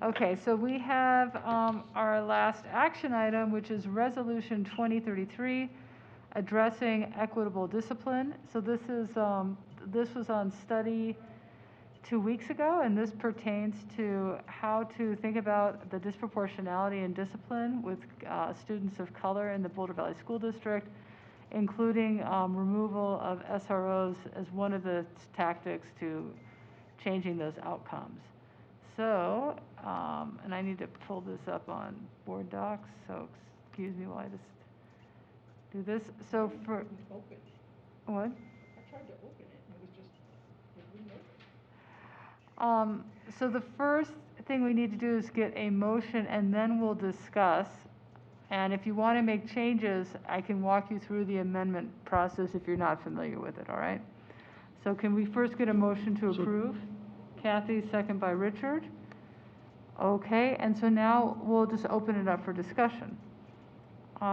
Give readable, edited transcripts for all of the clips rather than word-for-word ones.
Okay, so we have our last action item, which is Resolution 2033, addressing equitable discipline. So this was on study 2 weeks ago, and this pertains to how to think about the disproportionality in discipline with students of color in the Boulder Valley School District, including removal of SROs as one of the tactics to changing those outcomes. So, and I need to pull this up on board docs, so excuse me while I just do this. So for, Open. what? I tried to open it and it wouldn't open. So the first thing we need to do is get a motion and then we'll discuss. And if you want to make changes, I can walk you through the amendment process if you're not familiar with it, all right? So can we first get a motion to approve? Kathy, second by Richard. Okay, and so now we'll just open it up for discussion.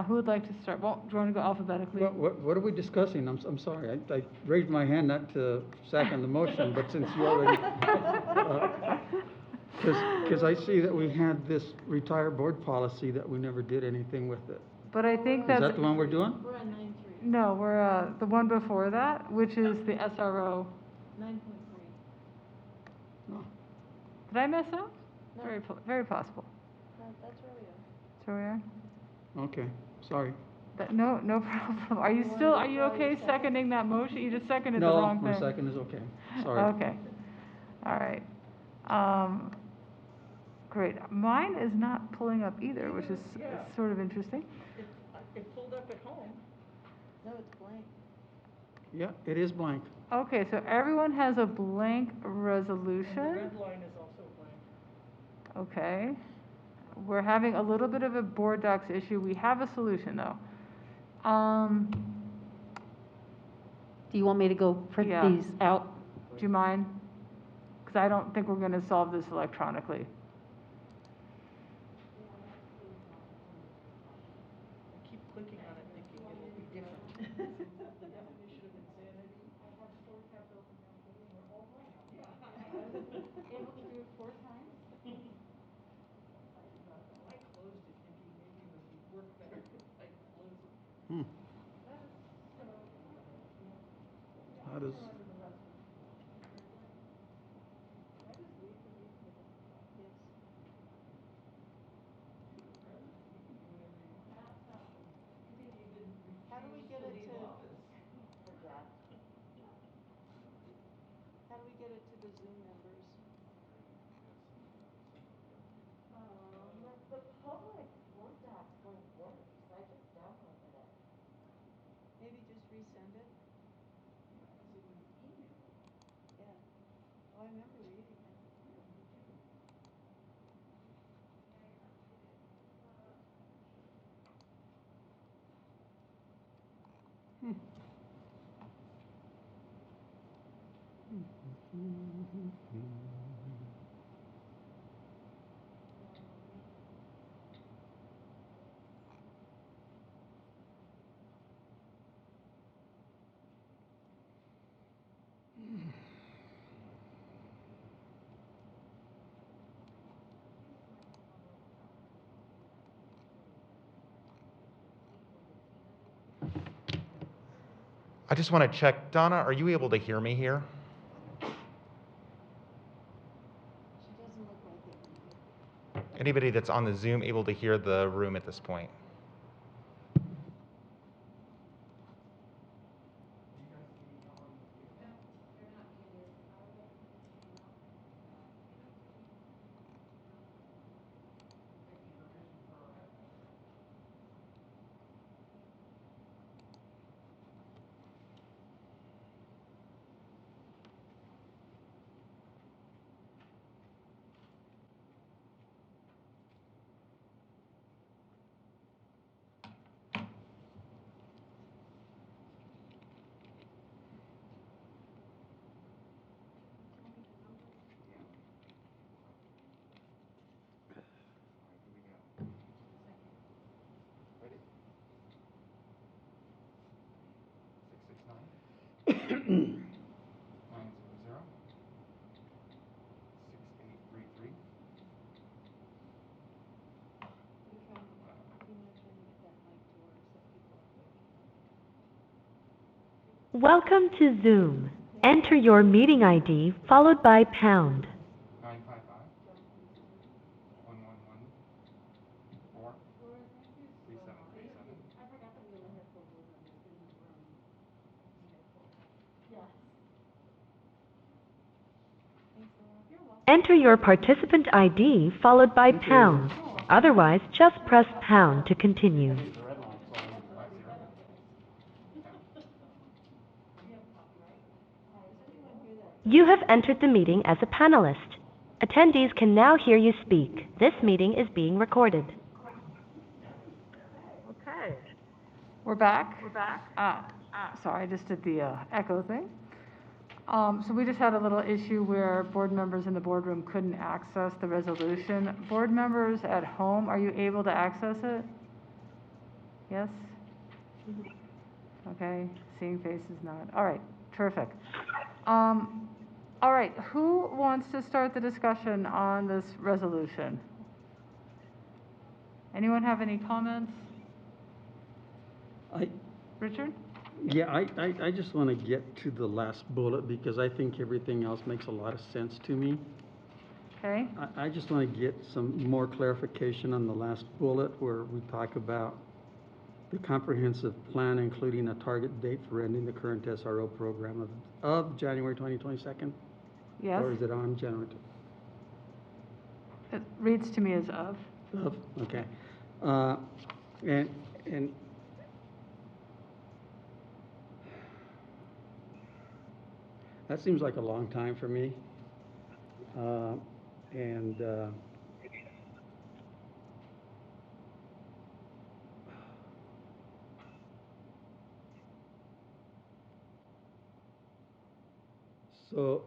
Who would like to start? Well, do you want to go alphabetically? What are we discussing? I'm sorry. I raised my hand not to second the motion, but since you already, because I see that we had this retired board policy that we never did anything with it. But I think Is that's... that the one we're doing? We're on 9.3. No, we're the one before that, which is the SRO. 9.3. No. Did I mess up? No. Very possible. No, that's where we are. That's where we are? Okay, sorry. No problem. Are you okay seconding that motion? You just seconded the wrong thing. No, my second is okay. Sorry. Okay. All right. Great. Mine is not pulling up either, which is Yeah. sort of interesting. It pulled up at home. No, it's blank. Yeah, it is blank. Okay, so everyone has a blank And the resolution. red line is also blank. Okay. We're having a little bit of a board docs issue. We have a solution though. Do you want me to go print Yeah. these out? Do you mind? Because I don't think we're going to solve this electronically. I keep clicking on it thinking it'll be different. Able to do it 4 times? I closed it thinking maybe it would work better if I closed it. How does, How do we get it to? How do we get it to the Zoom members? The public board docs don't work, so I just downloaded it. Maybe just resend it? Yeah. Oh, I remember reading it. I just want to check, Donna, are you able to hear me here? She doesn't look like it. Anybody that's on the Zoom able to hear the room at this point? Welcome to Zoom. Enter your meeting ID followed by pound. 955-111-4. Enter your participant ID followed by pound. Otherwise, just press pound to continue. You have entered the meeting as a panelist. Attendees can now hear you speak. This meeting is being recorded. Okay. We're back? Sorry, I just did the echo thing. So we just had a little issue where board members in the boardroom couldn't access the resolution. Board members at home, are you able to access it? Yes? Okay, seeing faces nod. All right, terrific. All right, who wants to start the discussion on this resolution? Anyone have any comments? Richard? Yeah, I just want to get to the last bullet because I think everything else makes a lot of sense to me. Okay. I just want to get some more clarification on the last bullet where we talk about the comprehensive plan, including a target date for ending the current SRO program of January 2022. Yes? Or is it on January? It reads to me as of. Of, okay. And that seems like a long time for me. So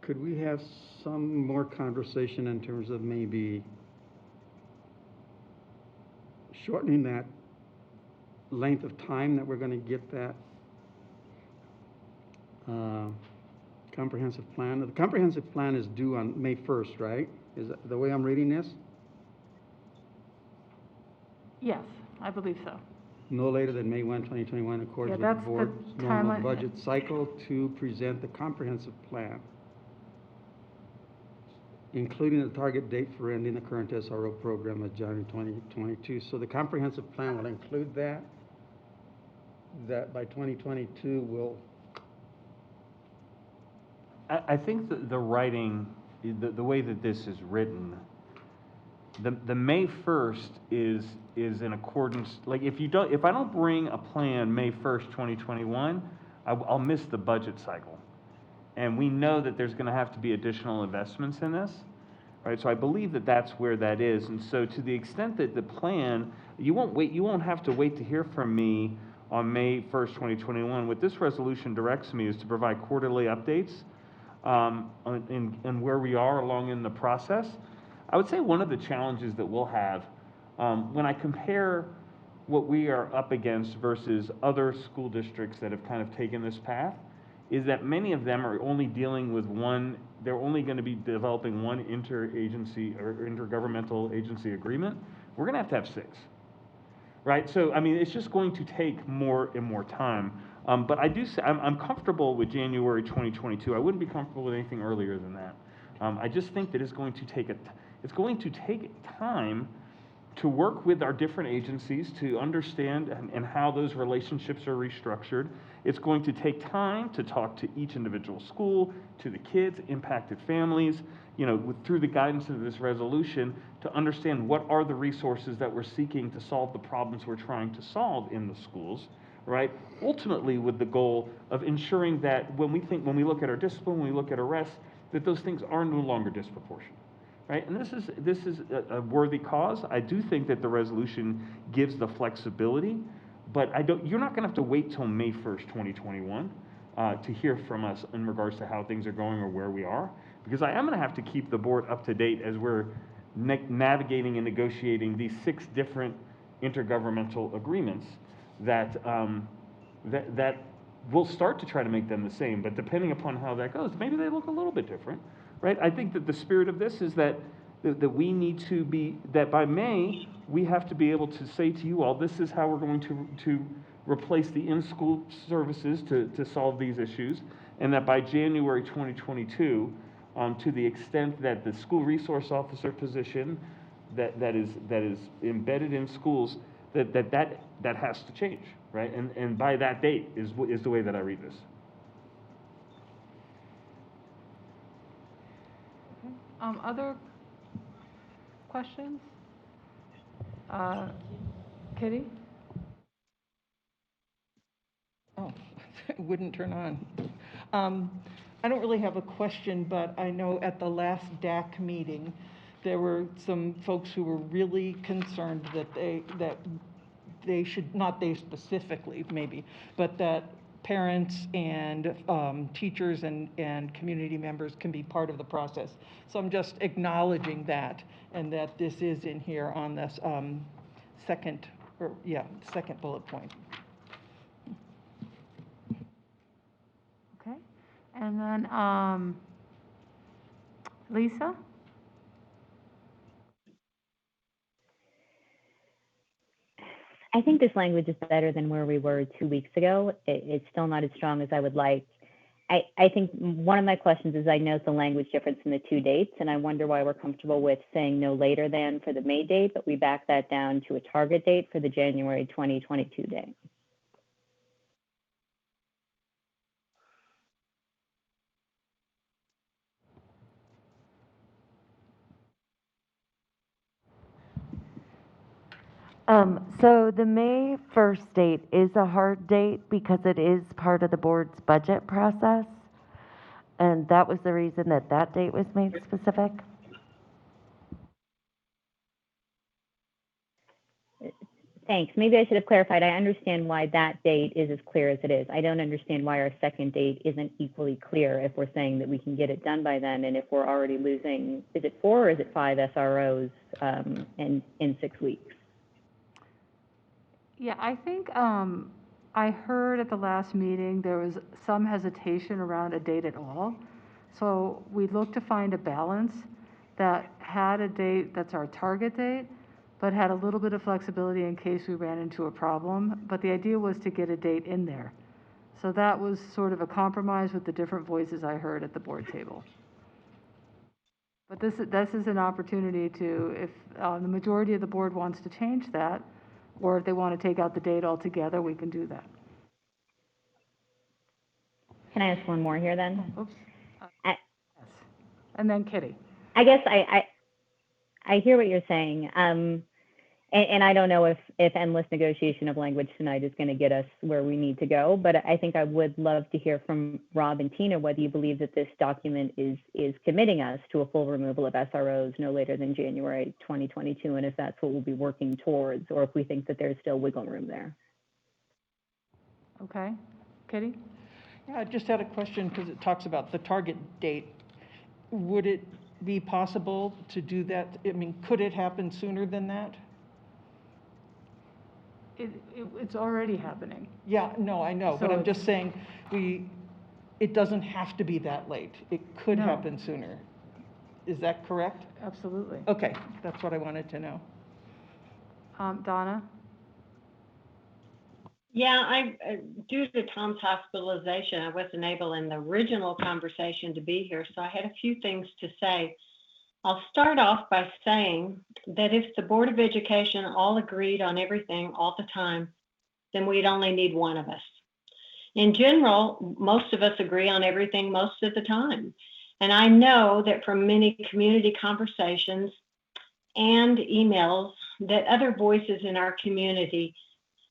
could we have some more conversation in terms of maybe shortening that length of time that we're going to get that comprehensive plan? The comprehensive plan is due on May 1st, right? Is that the way I'm reading this? Yes, I believe so. No later than May 1, 2021, according Yeah, to the that's the board's normal timeline. budget cycle to present the comprehensive plan, including the target date for ending the current SRO program of January 2022. So the comprehensive plan will include that by 2022 will... I think the writing, the way that this is written, the May 1st is in accordance, like if I don't bring a plan May 1st, 2021, I'll miss the budget cycle. And we know that there's going to have to be additional investments in this, right? So I believe that that's where that is. And so to the extent that the plan, you won't have to wait to hear from me on May 1st, 2021. What this resolution directs me is to provide quarterly updates in where we are along in the process. I would say one of the challenges that we'll have when I compare what we are up against versus other school districts that have kind of taken this path is that many of them are only dealing with one, they're only going to be developing one interagency or intergovernmental agency agreement. We're going to have 6. Right, so I mean, it's just going to take more and more time. But I do say I'm comfortable with January 2022. I wouldn't be comfortable with anything earlier than that. I just think that it's going to take time to work with our different agencies to understand and how those relationships are restructured. It's going to take time to talk to each individual school, to the kids, impacted families, through the guidance of this resolution to understand what are the resources that we're seeking to solve the problems we're trying to solve in the schools, right? Ultimately with the goal of ensuring that when we look at our discipline, when we look at arrests, that those things are no longer disproportionate. Right, and this is a worthy cause. I do think that the resolution gives the flexibility, but you're not going to have to wait till May 1st, 2021 to hear from us in regards to how things are going or where we are, because I am going to have to keep the board up to date as we're navigating and negotiating these 6 different intergovernmental agreements that we'll start to try to make them the same, but depending upon how that goes, maybe they look a little bit different. Right? I think that the spirit of this is that we need to be, that by May, we have to be able to say to you all, this is how we're going to replace the in-school services to solve these issues, and that by January 2022, to the extent that the school resource officer position that is embedded in schools, that has to change, right? And by that date is the way that I read this. Other questions? Kitty? Oh, it wouldn't turn on. I don't really have a question, but I know at the last DAC meeting, there were some folks who were really concerned that they should, not they specifically maybe, but that parents and teachers and community members can be part of the process. So I'm just acknowledging that, and that this is in here on this second bullet point. Okay. And then Lisa? I think this language is better than where we were 2 weeks ago. It's still not as strong as I would like. I think one of my questions is, I note the language difference in the two dates, and I wonder why we're comfortable with saying no later than for the May date, but we back that down to a target date for the January 2022 date. So the May 1st date is a hard date because it is part of the board's budget process. And that was the reason that that date was made specific. Thanks. Maybe I should have clarified. I understand why that date is as clear as it is. I don't understand why our second date isn't equally clear if we're saying that we can get it done by then, and if we're already losing, is it 4 or is it 5 SROs in 6 weeks? Yeah, I think I heard at the last meeting there was some hesitation around a date at all. So we looked to find a balance that had a date that's our target date, but had a little bit of flexibility in case we ran into a problem. But the idea was to get a date in there. So that was sort of a compromise with the different voices I heard at the board table. But this is an opportunity to, if the majority of the board wants to change that, or if they want to take out the date altogether, we can do that. Can I ask one more here then? Oops. Yes. And then Kitty. I guess I hear what you're saying. And I don't know if endless negotiation of language tonight is going to get us where we need to go, but I think I would love to hear from Rob and Tina whether you believe that this document is committing us to a full removal of SROs no later than January 2022, and if that's what we'll be working towards, or if we think that there's still wiggle room there. Okay. Kitty? Yeah, I just had a question because it talks about the target date. Would it be possible to do that? I mean, could it happen sooner than that? It's already happening. Yeah, no, I know, but So I'm just saying it doesn't have to be that late. It could No. happen sooner. Is that correct? Absolutely. Okay, that's what I wanted to know. Donna? Yeah, due to Tom's hospitalization, I wasn't able in the original conversation to be here, so I had a few things to say. I'll start off by saying that if the Board of Education all agreed on everything all the time, then we'd only need one of us. In general, most of us agree on everything most of the time. And I know that from many community conversations and emails that other voices in our community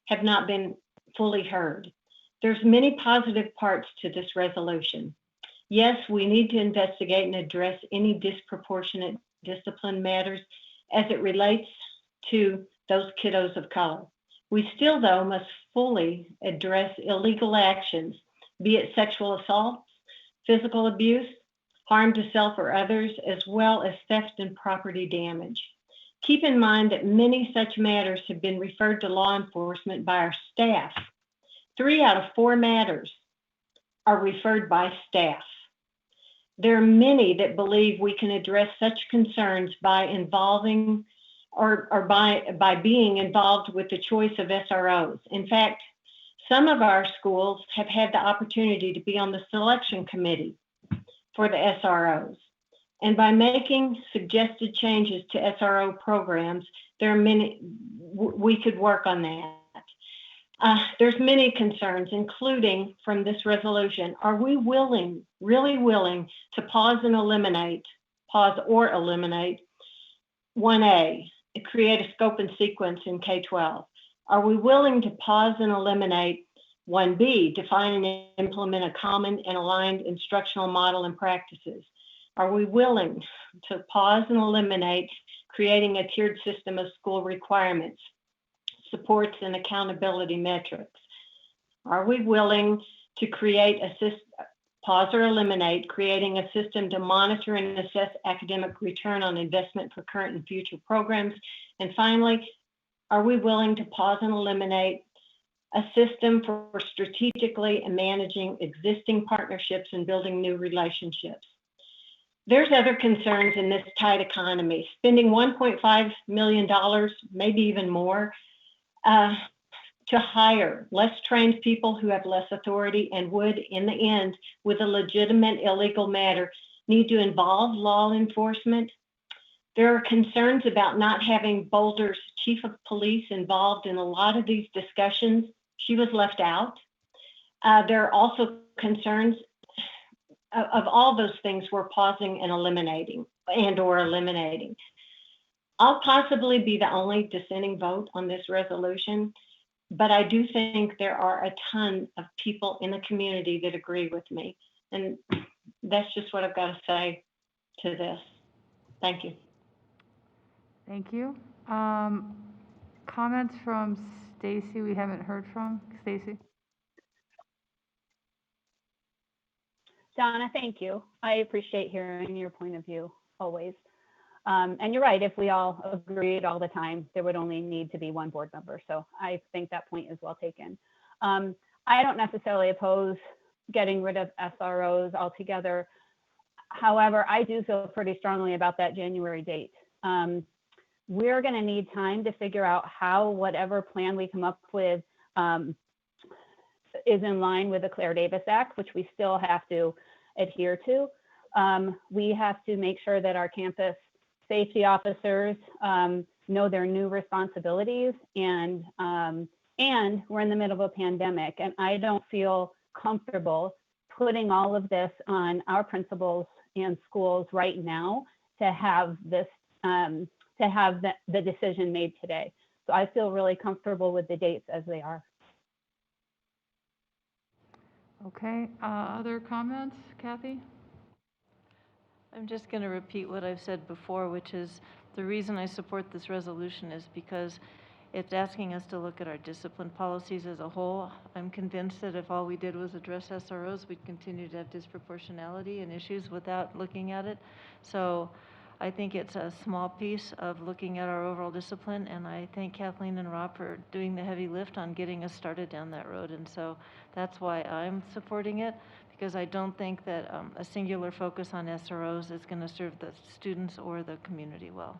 have not been fully heard. There's many positive parts to this resolution. Yes, we need to investigate and address any disproportionate discipline matters as it relates to those kiddos of color. We still, though, must fully address illegal actions, be it sexual assaults, physical abuse, harm to self or others, as well as theft and property damage. Keep in mind that many such matters have been referred to law enforcement by our staff. 3 out of 4 matters are referred by staff. There are many that believe we can address such concerns by involving or by being involved with the choice of SROs. In fact, Some of our schools have had the opportunity to be on the selection committee for the SROs. And by making suggested changes to SRO programs, there are many, we could work on that. There's many concerns, including from this resolution. Are we willing, really willing, to pause or eliminate 1A, create a scope and sequence in K-12? Are we willing to pause and eliminate 1B, define and implement a common and aligned instructional model and practices? Are we willing to pause and eliminate creating a tiered system of school requirements, supports, and accountability metrics? Are we willing to pause or eliminate creating a system to monitor and assess academic return on investment for current and future programs? And finally, are we willing to pause and eliminate a system for strategically managing existing partnerships and building new relationships? There's other concerns in this tight economy. Spending $1.5 million, maybe even more, to hire less trained people who have less authority and would, in the end, with a legitimate illegal matter, need to involve law enforcement. There are concerns about not having Boulder's chief of police involved in a lot of these discussions. She was left out. There are also concerns of all those things we're pausing and eliminating or eliminating. I'll possibly be the only dissenting vote on this resolution, but I do think there are a ton of people in the community that agree with me. And that's just what I've got to say to this. Thank you. Thank you. Comments from Stacy we haven't heard from? Stacy? Donna, thank you. I appreciate hearing your point of view always. And you're right, if we all agreed all the time, there would only need to be one board member. So I think that point is well taken. I don't necessarily oppose getting rid of SROs altogether. However, I do feel pretty strongly about that January date. We're going to need time to figure out how whatever plan we come up with is in line with the Claire Davis Act, which we still have to adhere to. We have to make sure that our campus safety officers know their new responsibilities, and we're in the middle of a pandemic, and I don't feel comfortable putting all of this on our principals and schools right now to have this the decision made today. So I feel really comfortable with the dates as they are. Okay, other comments? Kathy? I'm just going to repeat what I've said before, which is the reason I support this resolution is because it's asking us to look at our discipline policies as a whole. I'm convinced that if all we did was address SROs, we'd continue to have disproportionality and issues without looking at it. So I think it's a small piece of looking at our overall discipline, and I thank Kathleen and Rob for doing the heavy lift on getting us started down that road. And so that's why I'm supporting it, because I don't think that a singular focus on SROs is going to serve the students or the community well.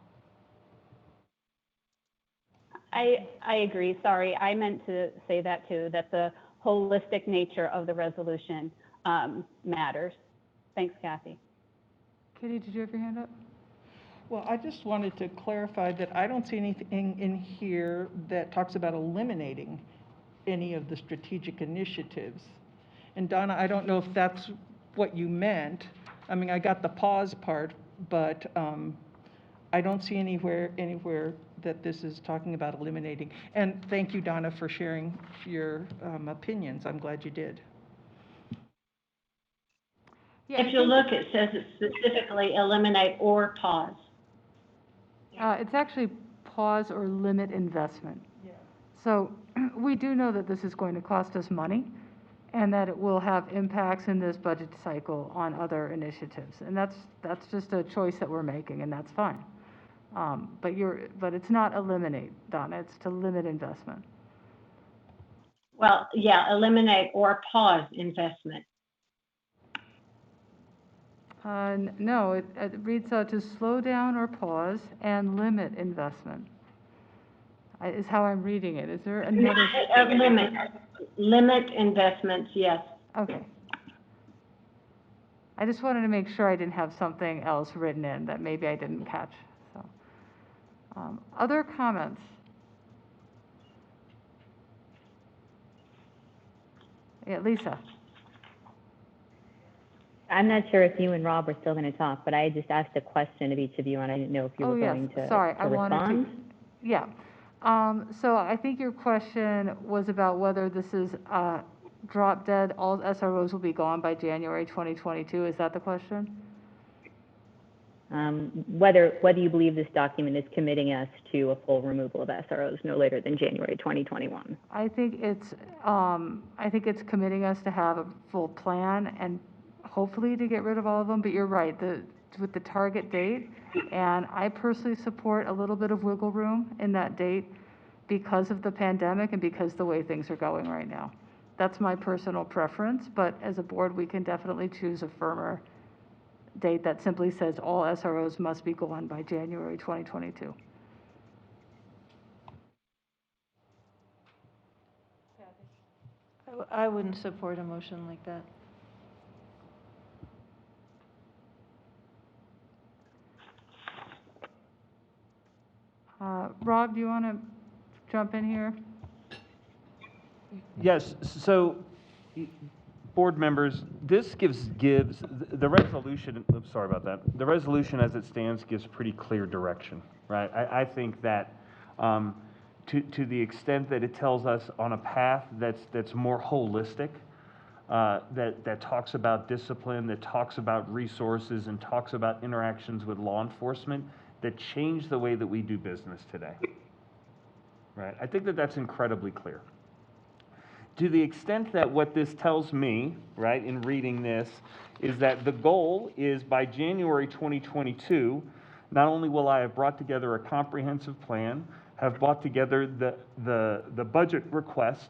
I agree. Sorry, I meant to say that too, that the holistic nature of the resolution matters. Thanks, Kathy. Kitty, did you have your hand up? Well, I just wanted to clarify that I don't see anything in here that talks about eliminating any of the strategic initiatives. And Donna, I don't know if that's what you meant. I mean, I got the pause part, but I don't see anywhere that this is talking about eliminating. And thank you, Donna, for sharing your opinions. I'm glad you did. Yeah, if you look, it says it specifically eliminate or pause. It's actually pause or limit investment. Yeah. So we do know that this is going to cost us money and that it will have impacts in this budget cycle on other initiatives. And that's just a choice that we're making, and that's fine. But it's not eliminate, Donna, it's to limit investment. Well, yeah, eliminate or pause investment. No, it reads to slow down or pause and limit investment. Is how I'm reading it. Is there another? Limit investments, yes. Okay. I just wanted to make sure I didn't have something else written in that maybe I didn't catch. So, other comments? Yeah, Lisa. I'm not sure if you and Rob are still going to talk, but I just asked a question of each of you, and I didn't know if you were going to Sorry, I wanted respond. to. Yeah. So I think your question was about whether this is drop dead, all SROs will be gone by January 2022. Is that the question? Whether you believe this document is committing us to a full removal of SROs no later than January 2021. I think it's committing us to have a full plan and hopefully to get rid of all of them. But you're right, with the target date, and I personally support a little bit of wiggle room in that date because of the pandemic and because the way things are going right now. That's my personal preference, but as a board, we can definitely choose a firmer date that simply says all SROs must be gone by January 2022. I wouldn't support a motion like that. Rob, do you want to jump in here? Yes, so, board members, this gives the resolution, I'm sorry about that, the resolution as it stands gives pretty clear direction, right? I think that to the extent that it tells us on a path that's more holistic, that talks about discipline, that talks about resources, and talks about interactions with law enforcement, that change the way that we do business today, right? I think that that's incredibly clear. To the extent that what this tells me, right, in reading this, is that the goal is by January 2022, not only will I have brought together a comprehensive plan, have brought together the budget request,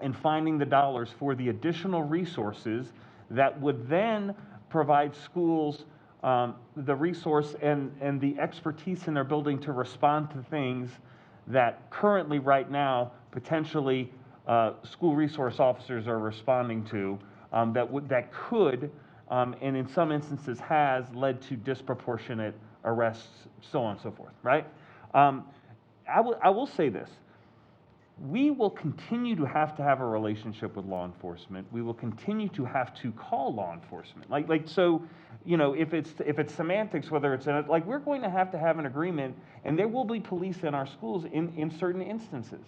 and finding the dollars for the additional resources that would then provide schools the resource and the expertise in their building to respond to things that currently, right now, potentially school resource officers are responding to that could, and in some instances has, led to disproportionate arrests, so on and so forth, right? I will say this. We will continue to have a relationship with law enforcement. We will continue to have to call law enforcement. So, you know, if it's semantics, whether it's we're going to have an agreement, and there will be police in our schools in certain instances.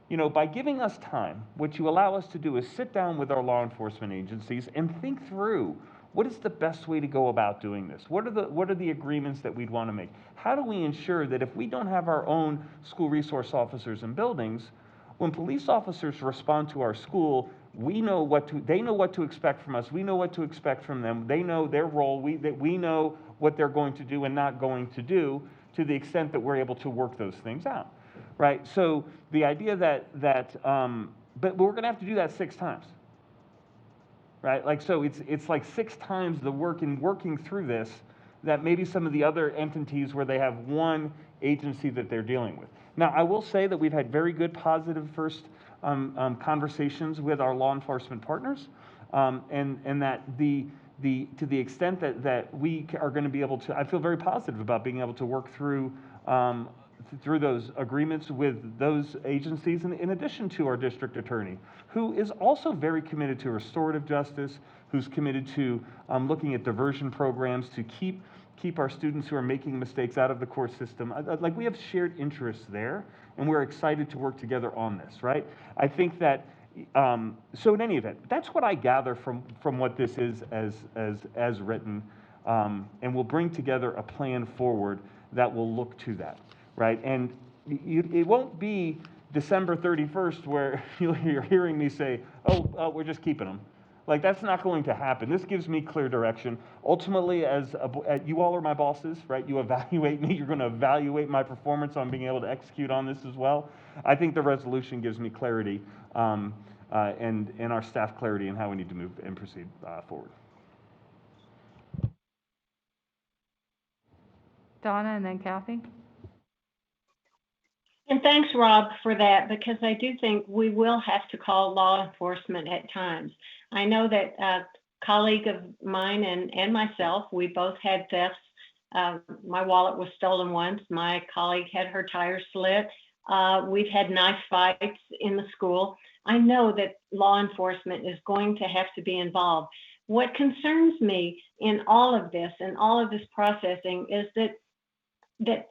You know, by giving us time, what you allow us to do is sit down with our law enforcement agencies and think through what is the best way to go about doing this? What are the agreements that we'd want to make? How do we ensure that if we don't have our own school resource officers in buildings, when police officers respond to our school, they know what to expect from us. We know what to expect from them. They know their role. We know what they're going to do and not going to do, to the extent that we're able to work those things out, right? So the idea but we're going to have to do that 6 times. Right, so it's like 6 times the work in working through this that maybe some of the other entities where they have one agency that they're dealing with. Now, I will say that we've had very good, positive first conversations with our law enforcement partners, and that to the extent that we are going to be able to, I feel very positive about being able to work through those agreements with those agencies, in addition to our district attorney, who is also very committed to restorative justice, who's committed to looking at diversion programs to keep our students who are making mistakes out of the court system. We have shared interests there, and we're excited to work together on this, right? I think that, so in any event, that's what I gather from what this is as written, and we'll bring together a plan forward that will look to that. Right, and it won't be December 31st where you're hearing me say, oh, we're just keeping them. That's not going to happen. This gives me clear direction. Ultimately, you all are my bosses, right? You evaluate me. You're going to evaluate my performance on being able to execute on this as well. I think the resolution gives me clarity and our staff clarity in how we need to move and proceed forward. Donna and then Kathy. And thanks, Rob, for that, because I do think we will have to call law enforcement at times. I know that a colleague of mine and myself, we both had thefts. My wallet was stolen once. My colleague had her tires slit. We've had knife fights in the school. I know that law enforcement is going to have to be involved. What concerns me in all of this and all of this processing is that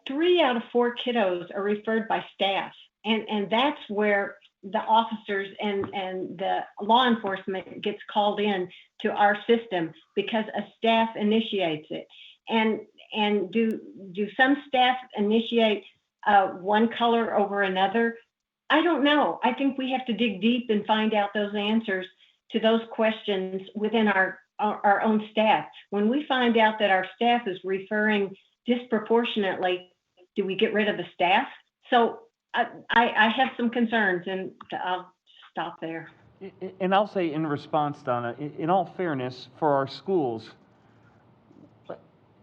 3 out of 4 kiddos are referred by staff. And that's where the officers and the law enforcement gets called in to our system because a staff initiates it. And do some staff initiate one color over another? I don't know. I think we have to dig deep and find out those answers to those questions within our own staff. When we find out that our staff is referring disproportionately, do we get rid of the staff? So I have some concerns, and I'll stop there. And I'll say in response, Donna, in all fairness, for our schools,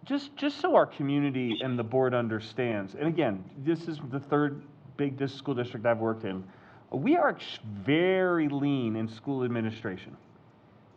just so our community and the board understands, and again, this is the third big school district I've worked in, we are very lean in school administration,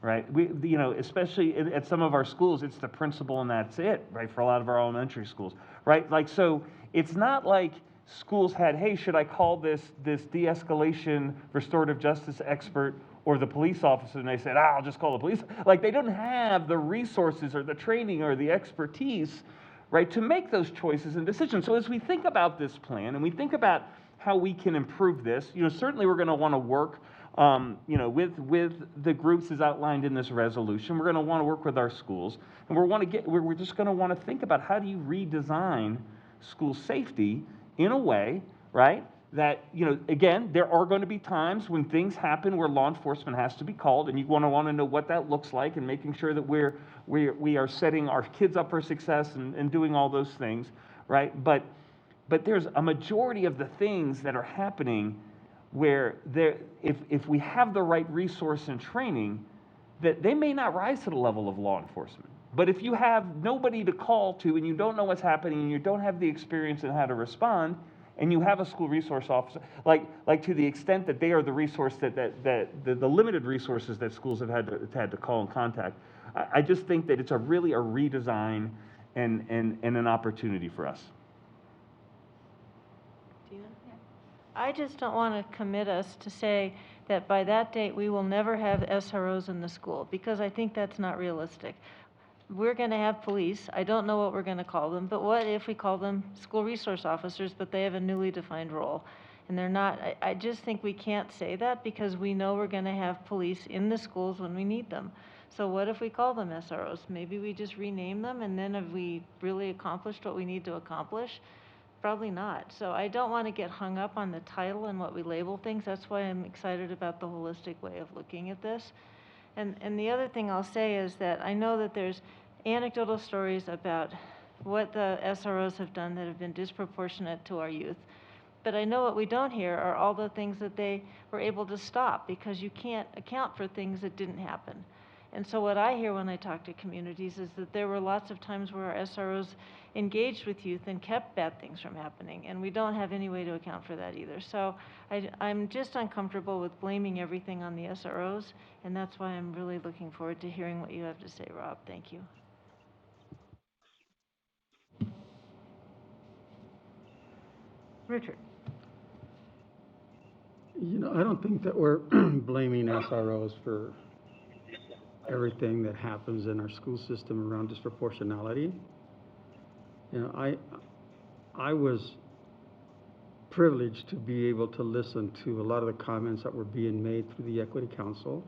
right? We, especially at some of our schools, it's the principal and that's it, right? For a lot of our elementary schools, right? Like, so it's not like schools had, hey, should I call this de-escalation restorative justice expert or the police officer? And they said, I'll just call the police. Like, they don't have the resources or the training or the expertise, right, to make those choices and decisions. So as we think about this plan and we think about how we can improve this, certainly we're going to want to work, with the groups as outlined in this resolution. We're going to want to work with our schools, and we're just going to want to think about how do you redesign school safety in a way, right, that, again, there are going to be times when things happen where law enforcement has to be called, and you want to know what that looks like and making sure that we are setting our kids up for success and doing all those things, right? But there's a majority of the things that are happening where if we have the right resource and training, that they may not rise to the level of law enforcement. But if you have nobody to call to and you don't know what's happening and you don't have the experience in how to respond, and you have a school resource officer, like to the extent that they are the resource that the limited resources that schools have had to call and contact, I just think that it's really a redesign and an opportunity for us. I just don't want to commit us to say that by that date we will never have SROs in the school, because I think that's not realistic. We're going to have police. I don't know what we're going to call them, but what if we call them school resource officers, but they have a newly defined role? And they're not, I just think we can't say that because we know we're going to have police in the schools when we need them. So what if we call them SROs? Maybe we just rename them, and then have we really accomplished what we need to accomplish? Probably not. So I don't want to get hung up on the title and what we label things. That's why I'm excited about the holistic way of looking at this. And the other thing I'll say is that I know that there's anecdotal stories about what the SROs have done that have been disproportionate to our youth. But I know what we don't hear are all the things that they were able to stop, because you can't account for things that didn't happen. And so what I hear when I talk to communities is that there were lots of times where our SROs engaged with youth and kept bad things from happening, and we don't have any way to account for that either. So I'm just uncomfortable with blaming everything on the SROs, and that's why I'm really looking forward to hearing what you have to say, Rob. Thank you. Richard. I don't think that we're blaming SROs for everything that happens in our school system around disproportionality. I was privileged to be able to listen to a lot of the comments that were being made through the Equity Council.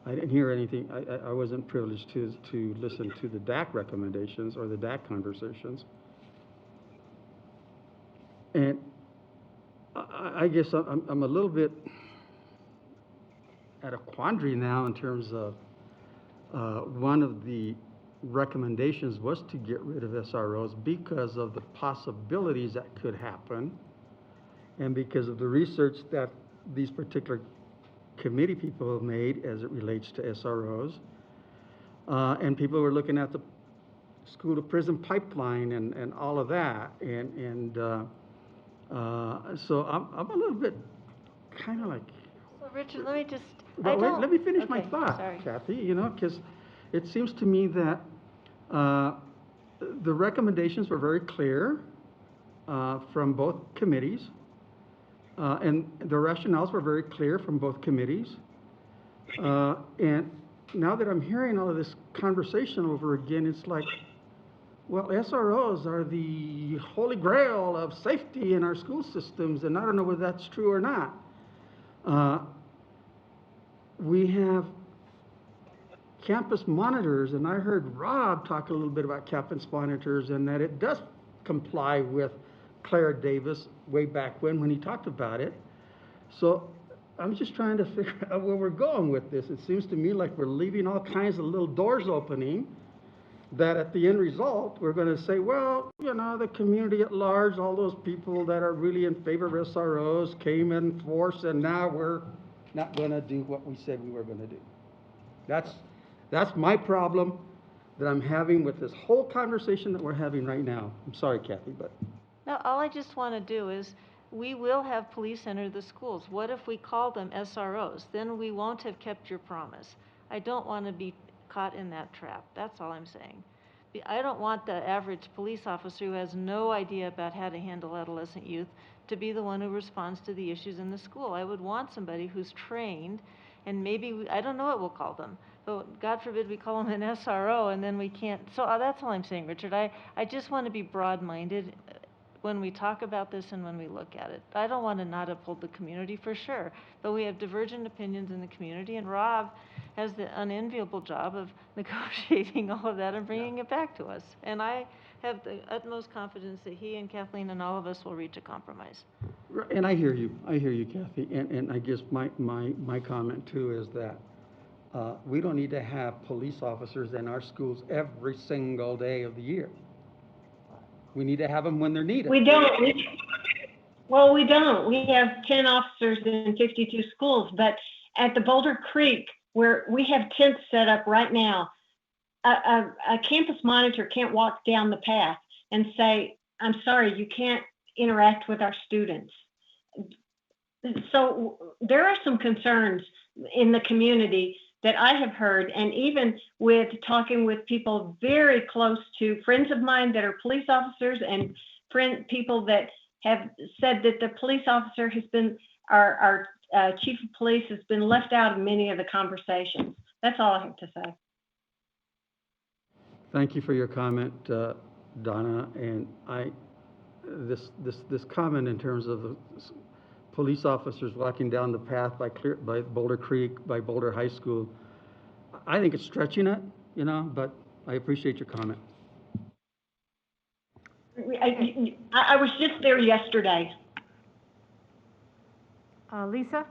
I didn't hear anything. I wasn't privileged to listen to the DAC recommendations or the DAC conversations. And I guess I'm a little bit at a quandary now in terms of one of the recommendations was to get rid of SROs because of the possibilities that could happen and because of the research that these particular committee people have made as it relates to SROs. And people were looking at the school to prison pipeline and all of that. And So I'm a little bit kind of like, So Richard, let me just, but wait, let me finish my okay, thought, sorry. Kathy, you know, because it seems to me that the recommendations were very clear from both committees, and the rationales were very clear from both committees. And now that I'm hearing all of this conversation over again, it's like, well, SROs are the holy grail of safety in our school systems, and I don't know whether that's true or not. We have campus monitors, and I heard Rob talk a little bit about campus monitors and that it does comply with Clara Davis way back when he talked about it. So I'm just trying to figure out where we're going with this. It seems to me like we're leaving all kinds of little doors opening that at the end result, we're going to say, well, you know, the community at large, all those people that are really in favor of SROs came in force, and now we're not going to do what we said we were going to do. That's my problem that I'm having with this whole conversation that we're having right now. I'm sorry, Kathy, but. No, all I just want to do is, we will have police enter the schools. What if we call them SROs? Then we won't have kept your promise. I don't want to be caught in that trap. That's all I'm saying. I don't want the average police officer who has no idea about how to handle adolescent youth to be the one who responds to the issues in the school. I would want somebody who's trained, and maybe, I don't know what we'll call them, but God forbid we call them an SRO and then we can't. So that's all I'm saying, Richard. I just want to be broad-minded when we talk about this and when we look at it. I don't want to not uphold the community for sure, but we have divergent opinions in the community, and Rob has the unenviable job of negotiating all of that and bringing it back to us. And I have the utmost confidence that he and Kathleen and all of us will reach a compromise. And I hear you, Kathy, and I guess my comment too is that we don't need to have police officers in our schools every single day of the year. We need to have them when they're needed. We don't. Well, we don't. We have 10 officers in 52 schools, but at the Boulder Creek, where we have tents set up right now, a campus monitor can't walk down the path and say, I'm sorry, you can't interact with our students. So there are some concerns in the community that I have heard, and even with talking with people very close to friends of mine that are police officers and people that have said that the police officer has been, our chief of police has been left out of many of the conversations. That's all I have to say. Thank you for your comment, Donna. And this comment in terms of the police officers walking down the path by Boulder Creek, by Boulder High School, I think it's stretching it, you know, but I appreciate your comment. I was just there yesterday. Lisa?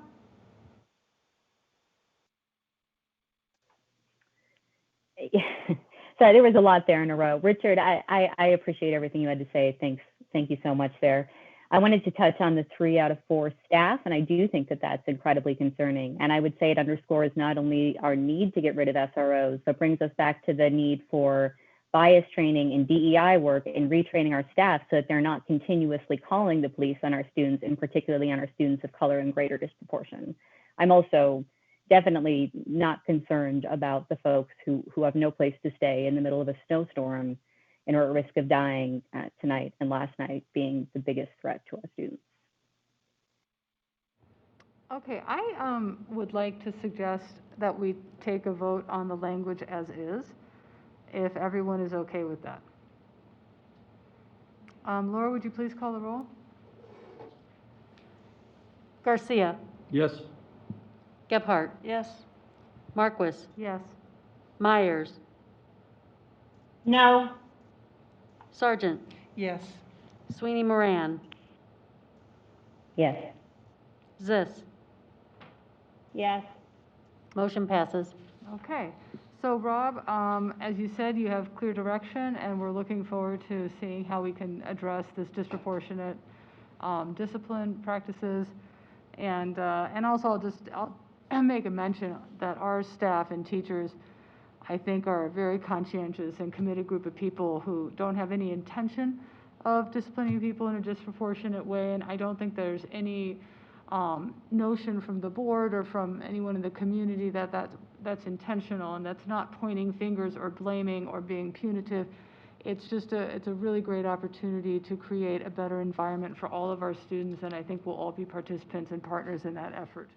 Sorry, there was a lot there in a row. Richard, I appreciate everything you had to say. Thank you so much there. I wanted to touch on the 3 out of 4 staff, and I do think that that's incredibly concerning. And I would say it underscores not only our need to get rid of SROs, but brings us back to the need for bias training and DEI work and retraining our staff so that they're not continuously calling the police on our students, and particularly on our students of color in greater disproportion. I'm also definitely not concerned about the folks who have no place to stay in the middle of a snowstorm and are at risk of dying tonight and last night being the biggest threat to our students. Okay, I would like to suggest that we take a vote on the language as is, if everyone is okay with that. Laura, would you please call the roll? Garcia. Yes. Gebhardt. Yes. Marquis. Yes. Myers. No. Sargent. Yes. Sweeney Moran. Yes. Zis. Yes. Motion passes. Okay. So Rob, as you said, you have clear direction, and we're looking forward to seeing how we can address this disproportionate discipline practices. And also I'll make a mention that our staff and teachers, I think, are a very conscientious and committed group of people who don't have any intention of disciplining people in a disproportionate way, and I don't think there's any notion from the board or from anyone in the community that that's intentional, and that's not pointing fingers or blaming or being punitive. It's just it's a really great opportunity to create a better environment for all of our students, and I think we'll all be participants and partners in that effort.